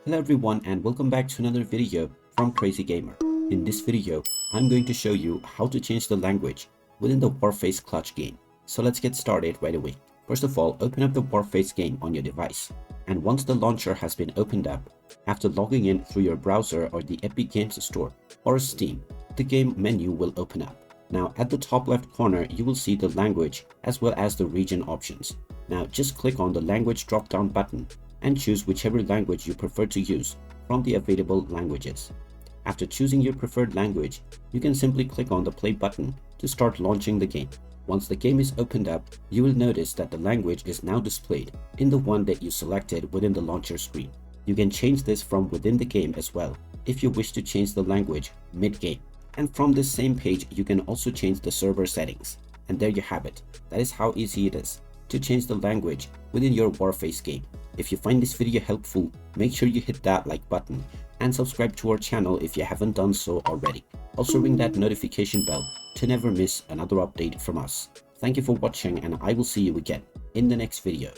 Hello everyone and welcome back to another video from Crazy Gamer. In this video, I'm going to show you how to change the language within the Warface clutch game. So let's get started right away. First of all, open up the Warface game on your device. And once the launcher has been opened up, after logging in through your browser or the Epic Games Store or Steam, the game menu will open up. Now at the top left corner, you will see the language as well as the region options. Now just click on the language drop down button and choose whichever language you prefer to use from the available languages. After choosing your preferred language, you can simply click on the play button to start launching the game. Once the game is opened up, you will notice that the language is now displayed in the one that you selected within the launcher screen. You can change this from within the game as well if you wish to change the language mid-game. And from this same page, you can also change the server settings. And there you have it. That is how easy it is to change the language within your Warface game. If you find this video helpful, make sure you hit that like button and subscribe to our channel if you haven't done so already. Also ring that notification bell to never miss another update from us. Thank you for watching and I will see you again in the next video.